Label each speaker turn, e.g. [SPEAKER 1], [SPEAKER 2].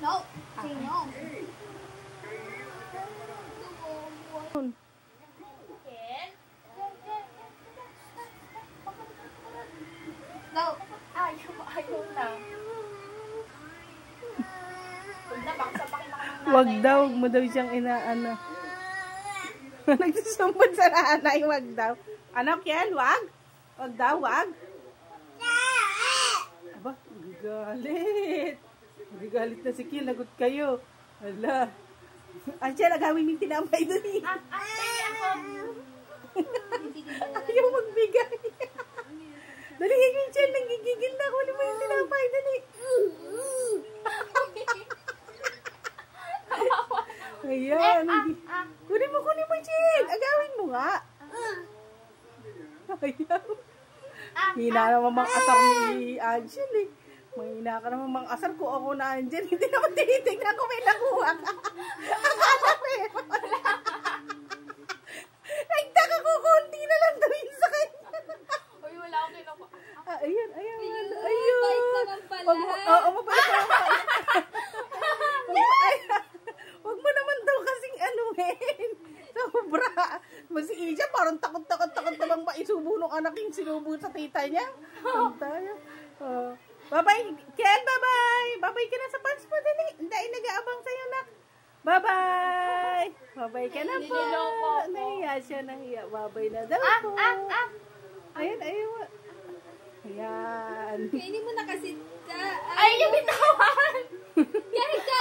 [SPEAKER 1] No. Say no. No. Ayaw na.
[SPEAKER 2] Wag daw, wag mo daw siyang inaano. Nagsusumbod sa nanay, wag daw. Ano, Kiel? Wag? Wag daw, wag? Aba, galit. Galit na si Kiel, lagot kayo. Hala. Ansiya, nagawin yung tinapay doon eh. Ayaw magbigay. Dali, yung Kiel, nanggigigil na ako. Ano mo yung tinapay doon eh. Ayan. Kunin mo, Jen. Agawin mo nga. Ayaw. Hina naman mga asar ni Angel eh. Mahina ka naman mga asar ko ako na Angel. Hindi naman tinitignan ko may nakuha ka. Akala ko eh. Nagtaka ko, konti na lang gawin sa kanya.
[SPEAKER 1] Uy, wala akong kinuha.
[SPEAKER 2] Ayun.
[SPEAKER 1] Bait naman pala.
[SPEAKER 2] Oo, mabait naman pala. Huwag mo naman daw kasing anuhin. Sobra. Si Ija parang takot namang maisubo nung anak yung sinubo sa tita niya. Bye-bye. Ken, bye-bye. Bye-bye ka na sa pants mo. Dali. Hindi, nag-aabang sa'yo na. Bye-bye. Bye-bye ka na po. Nahiya siya, nahiya. Bye-bye na daw po. Ayan. Ayan.
[SPEAKER 1] Kainin mo na kasi.
[SPEAKER 3] Ay, yung bitawan!
[SPEAKER 1] Kahit ka